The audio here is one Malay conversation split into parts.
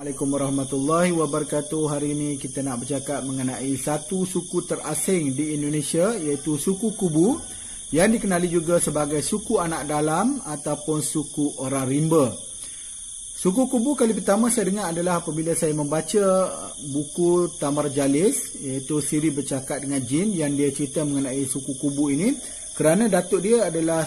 Assalamualaikum warahmatullahi wabarakatuh. Hari ini kita nak bercakap mengenai satu suku terasing di Indonesia, iaitu suku Kubu, yang dikenali juga sebagai suku anak dalam ataupun suku orang rimba. Suku Kubu kali pertama saya dengar adalah apabila saya membaca buku Tamar Jalis, iaitu siri bercakap dengan jin, yang dia cerita mengenai suku Kubu ini. Kerana datuk dia adalah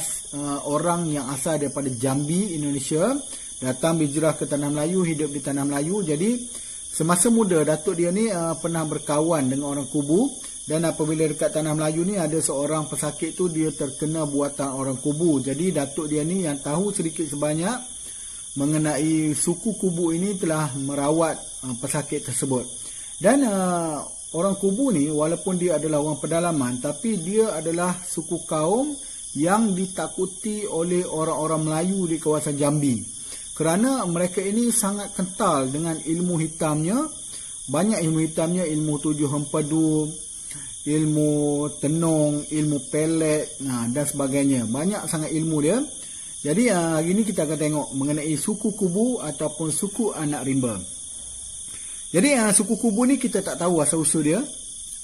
orang yang asal daripada Jambi, Indonesia, datang berhijrah ke Tanah Melayu, hidup di Tanah Melayu. Jadi semasa muda datuk dia ni pernah berkawan dengan orang Kubu, dan apabila dekat Tanah Melayu ni ada seorang pesakit tu, dia terkena buatan orang Kubu. Jadi datuk dia ni yang tahu sedikit sebanyak mengenai suku Kubu ini telah merawat pesakit tersebut. Dan orang Kubu ni walaupun dia adalah orang pedalaman, tapi dia adalah suku kaum yang ditakuti oleh orang-orang Melayu di kawasan Jambi. Kerana mereka ini sangat kental dengan ilmu hitamnya. Banyak ilmu hitamnya, ilmu tujuh empedu, ilmu tenung, ilmu pelet dan sebagainya. Banyak sangat ilmu dia. Jadi hari ini kita akan tengok mengenai suku Kubu ataupun suku anak rimba. Jadi suku Kubu ni kita tak tahu asal-usul dia.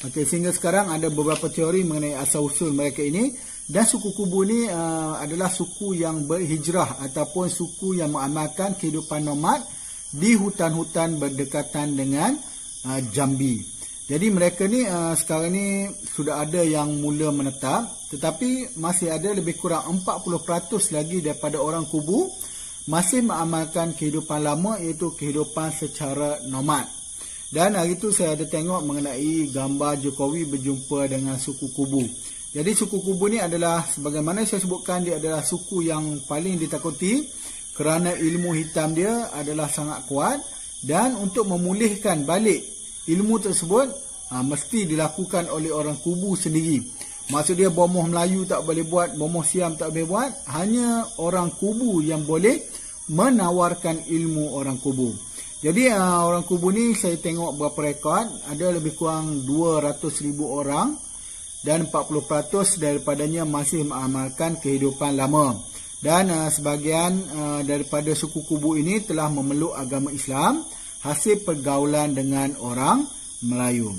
Okey, sehingga sekarang ada beberapa teori mengenai asal-usul mereka ini. Dan suku Kubu ni adalah suku yang berhijrah ataupun suku yang mengamalkan kehidupan nomad di hutan-hutan berdekatan dengan Jambi. Jadi mereka ni sekarang ni sudah ada yang mula menetap, tetapi masih ada lebih kurang 40% lagi daripada orang Kubu masih mengamalkan kehidupan lama, iaitu kehidupan secara nomad. Dan hari itu saya ada tengok mengenai gambar Jokowi berjumpa dengan suku Kubu. Jadi suku Kubu ni adalah, sebagaimana saya sebutkan, dia adalah suku yang paling ditakuti kerana ilmu hitam dia adalah sangat kuat. Dan untuk memulihkan balik ilmu tersebut mesti dilakukan oleh orang Kubu sendiri. Maksud dia bomoh Melayu tak boleh buat, bomoh Siam tak boleh buat. Hanya orang Kubu yang boleh menawarkan ilmu orang Kubu. Jadi orang Kubu ni saya tengok berapa rekod, ada lebih kurang 200,000 orang. Dan 40% daripadanya masih mengamalkan kehidupan lama. Dan sebahagian daripada suku Kubu ini telah memeluk agama Islam hasil pergaulan dengan orang Melayu.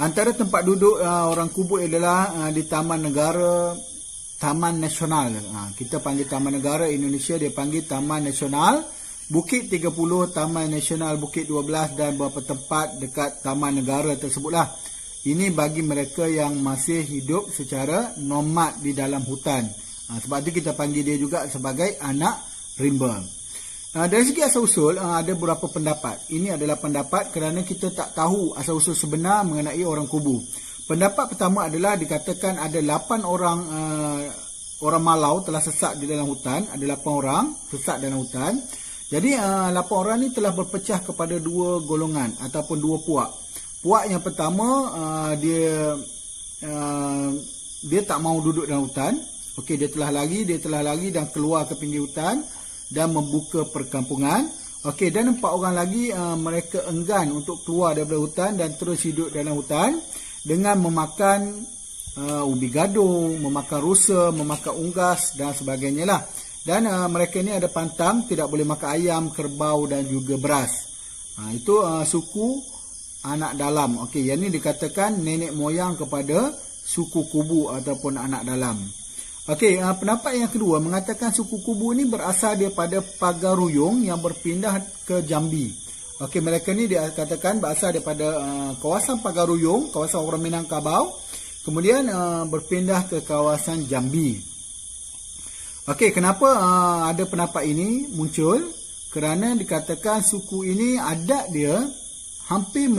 Antara tempat duduk orang Kubu adalah di Taman Negara, Taman Nasional. Kita panggil Taman Negara, Indonesia dia panggil Taman Nasional. Bukit 30, Taman Nasional Bukit 12 dan beberapa tempat dekat Taman Negara tersebutlah. Ini bagi mereka yang masih hidup secara nomad di dalam hutan. Sebab itu kita panggil dia juga sebagai anak rimba. Dari segi asal-usul, ada beberapa pendapat. Ini adalah pendapat kerana kita tak tahu asal-usul sebenar mengenai orang Kubu. Pendapat pertama adalah dikatakan ada 8 orang Malau telah sesat di dalam hutan. Ada 8 orang sesat dalam hutan. Jadi 8 orang ni telah berpecah kepada 2 golongan ataupun 2 puak. Puak yang pertama dia tak mau duduk dalam hutan. Okey, dia telah lari dan keluar ke pinggir hutan dan membuka perkampungan. Okey, dan 4 orang lagi mereka enggan untuk keluar daripada hutan dan terus hidup dalam hutan dengan memakan ubi gadung, memakan rusa, memakan unggas dan sebagainya lah. Dan mereka ni ada pantang, tidak boleh makan ayam, kerbau dan juga beras. Itu suku anak dalam. Okey, yang ni dikatakan nenek moyang kepada suku Kubu ataupun anak dalam. Okey, pendapat yang kedua mengatakan suku Kubu ni berasal daripada Pagaruyung yang berpindah ke Jambi. Okey, mereka ni dikatakan berasal daripada kawasan Pagaruyung, kawasan orang Minangkabau, kemudian berpindah ke kawasan Jambi. Okey, kenapa ada pendapat ini muncul? Kerana dikatakan suku ini adat dia hampir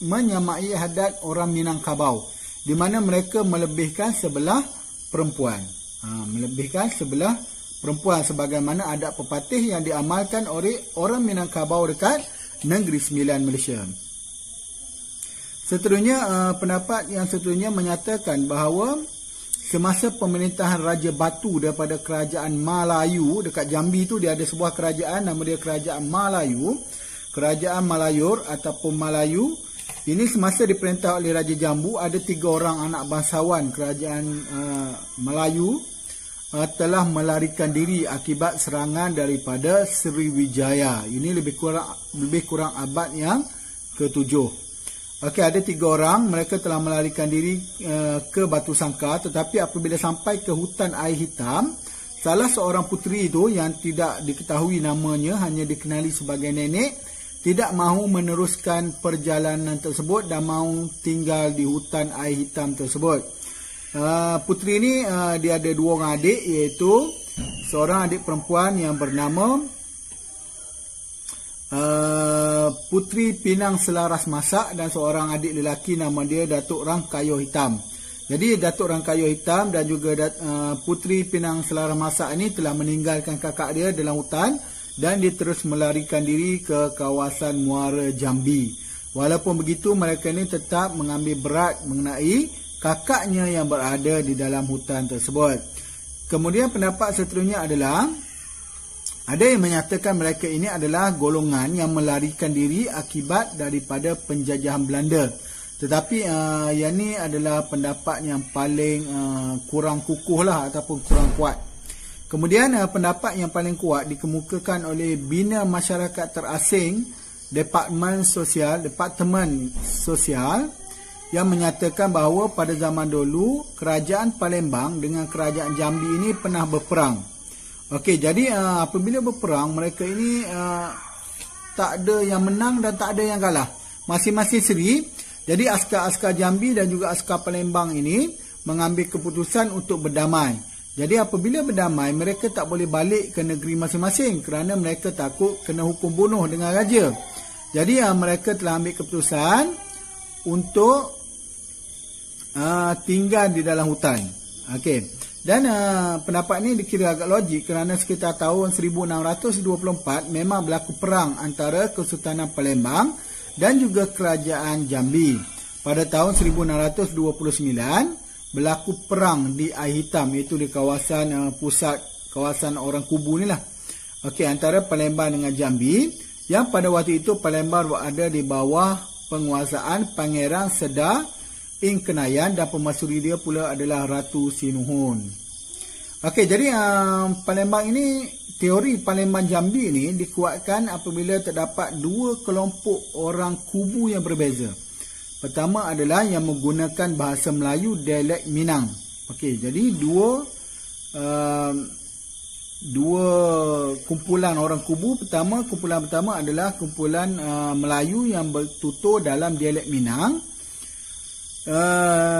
menyamai adat orang Minangkabau, di mana mereka melebihkan sebelah perempuan. Melebihkan sebelah perempuan sebagaimana adat pepatih yang diamalkan oleh orang Minangkabau dekat Negeri Sembilan, Malaysia. Seterusnya, pendapat yang seterusnya menyatakan bahawa semasa pemerintahan Raja Batu daripada Kerajaan Melayu dekat Jambi tu, dia ada sebuah kerajaan, nama dia Kerajaan Melayu. Kerajaan Malayur ataupun Melayu ini semasa diperintah oleh Raja Jambu, ada 3 orang anak bangsawan kerajaan Melayu telah melarikan diri akibat serangan daripada Sriwijaya. Ini lebih kurang abad yang ke-7. Okey, ada 3 orang, mereka telah melarikan diri ke Batu Sangkar, tetapi apabila sampai ke hutan air hitam, salah seorang puteri itu yang tidak diketahui namanya, hanya dikenali sebagai nenek, tidak mahu meneruskan perjalanan tersebut dan mahu tinggal di hutan air hitam tersebut. Puteri ini dia ada 2 orang adik, iaitu seorang adik perempuan yang bernama Puteri Pinang Selaras Masak dan seorang adik lelaki nama dia Datuk Rang Kayu Hitam. Jadi Datuk Rang Kayu Hitam dan juga Puteri Pinang Selaras Masak ini telah meninggalkan kakak dia dalam hutan dan dia terus melarikan diri ke kawasan Muara Jambi. Walaupun begitu, mereka ini tetap mengambil berat mengenai kakaknya yang berada di dalam hutan tersebut. Kemudian pendapat seterusnya adalah ada yang menyatakan mereka ini adalah golongan yang melarikan diri akibat daripada penjajahan Belanda. Tetapi yang ni adalah pendapat yang paling kurang kukuh lah ataupun kurang kuat. Kemudian pendapat yang paling kuat dikemukakan oleh Bina Masyarakat Terasing Departemen Sosial yang menyatakan bahawa pada zaman dulu kerajaan Palembang dengan kerajaan Jambi ini pernah berperang. Okey, jadi apabila berperang, mereka ini tak ada yang menang dan tak ada yang kalah. Masing-masing seri. Jadi askar-askar Jambi dan juga askar Palembang ini mengambil keputusan untuk berdamai. Jadi apabila berdamai, mereka tak boleh balik ke negeri masing-masing kerana mereka takut kena hukum bunuh dengan raja. Jadi mereka telah ambil keputusan untuk tinggal di dalam hutan. Okey. Dan pendapat ini dikira agak logik kerana sekitar tahun 1624 memang berlaku perang antara Kesultanan Palembang dan juga Kerajaan Jambi. Pada tahun 1629 berlaku perang di Air Hitam, iaitu di kawasan pusat kawasan orang Kubu ni lah. Okey, antara Palembang dengan Jambi, yang pada waktu itu Palembang berada di bawah penguasaan Pangeran Sedar Ing Kenayan dan pemasyuri dia pula adalah Ratu Sinuhun. Okey, jadi Palembang ini, teori Palembang Jambi ini dikuatkan apabila terdapat 2 kelompok orang Kubu yang berbeza. Pertama adalah yang menggunakan bahasa Melayu dialek Minang. Okey, jadi dua kumpulan orang Kubu. Kumpulan pertama adalah kumpulan Melayu yang bertutur dalam dialek Minang.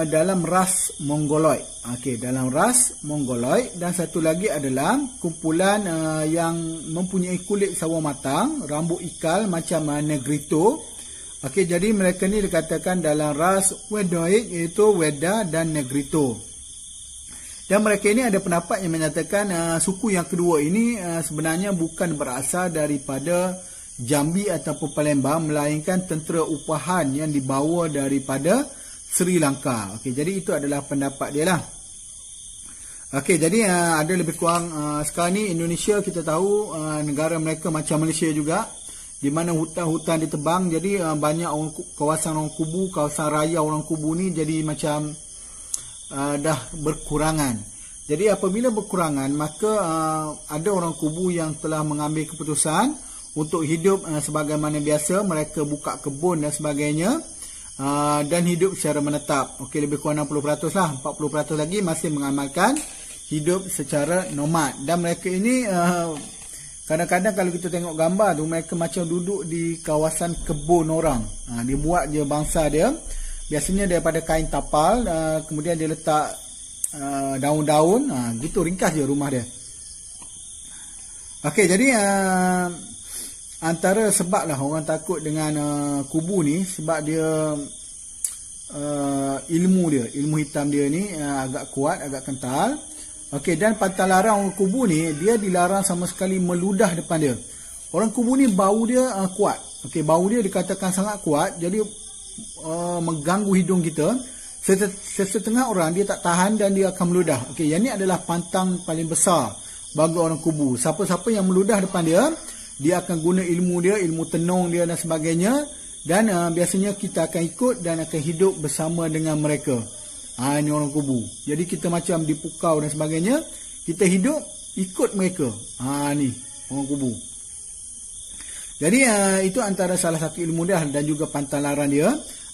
Dalam ras Mongoloid. Okey, dalam ras Mongoloid. Dan satu lagi adalah kumpulan yang mempunyai kulit sawo matang, rambut ikal macam Negrito. Okey, jadi mereka ni dikatakan dalam ras Wedoid, iaitu Weda dan Negrito. Dan mereka ini ada pendapat yang menyatakan suku yang kedua ini sebenarnya bukan berasal daripada Jambi ataupun Palembang, melainkan tentera upahan yang dibawa daripada Sri Lanka. Okey, jadi itu adalah pendapat dia lah. Okey, jadi ada lebih kurang sekarang ni Indonesia kita tahu negara mereka macam Malaysia juga, di mana hutan-hutan ditebang. Jadi banyak kawasan orang Kubu, kawasan raya orang Kubu ni jadi macam dah berkurangan. Jadi apabila berkurangan, maka ada orang Kubu yang telah mengambil keputusan untuk hidup sebagaimana biasa. Mereka buka kebun dan sebagainya. Dan hidup secara menetap. Okey, lebih kurang 60% lah. 40% lagi masih mengamalkan hidup secara nomad. Dan mereka ini kadang-kadang kalau kita tengok gambar tu, mereka macam duduk di kawasan kebun orang. Dia buat je bangsa dia. Biasanya daripada kain tapal, kemudian dia letak daun-daun. Gitu ringkas je rumah dia. Okey, jadi antara sebab lah orang takut dengan Kubu ni, sebab dia ilmu hitam dia ni agak kuat, agak kental. Okey, dan pantang larang orang Kubu ni, dia dilarang sama sekali meludah depan dia. Orang Kubu ni bau dia kuat. Okey, bau dia dikatakan sangat kuat, jadi mengganggu hidung kita. Sesetengah orang dia tak tahan dan dia akan meludah. Okey, yang ni adalah pantang paling besar bagi orang Kubu. Siapa-siapa yang meludah depan dia, dia akan guna ilmu dia, ilmu tenung dia dan sebagainya. Dan biasanya kita akan ikut dan akan hidup bersama dengan mereka. Ini orang Kubu. Jadi kita macam dipukau dan sebagainya. kita hidup ikut mereka. Ni orang kubu. Jadi itu antara salah satu ilmu dia dan juga pantalaran dia.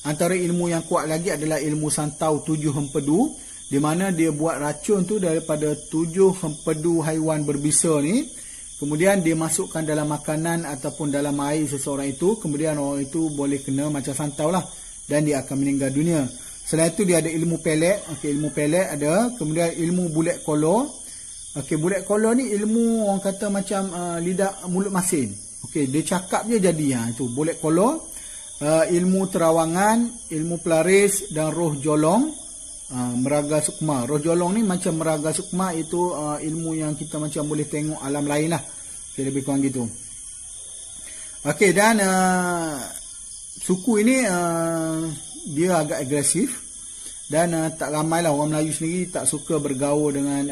Antara ilmu yang kuat lagi adalah ilmu santau 7 hempedu, di mana dia buat racun tu daripada 7 hempedu haiwan berbisa ni. Kemudian dia masukkan dalam makanan ataupun dalam air seseorang itu. Kemudian orang itu boleh kena macam santau lah. Dan dia akan meninggal dunia. Selain itu dia ada ilmu pelet. Ilmu pelet ada. Kemudian ilmu bulat kolor. Bulat kolor ni ilmu orang kata macam lidah mulut masin. Dia cakap je jadi. Itu bulat kolor. Ilmu terawangan, ilmu pelaris dan roh jolong. Meraga sukma. Roh jolong ni macam meraga sukma, itu ilmu yang kita macam boleh tengok alam lain lah. Lebih kurang gitu. Dan suku ini dia agak agresif. Dan tak ramai lah orang Melayu sendiri tak suka bergaul dengan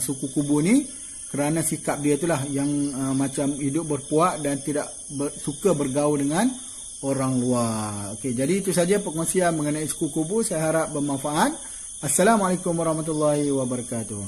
suku Kubu ni. Kerana sikap dia itulah yang macam hidup berpuak dan tidak suka bergaul dengan orang luar. Jadi itu saja perkongsian mengenai suku Kubu. Saya harap bermanfaat. Assalamualaikum warahmatullahi wabarakatuh.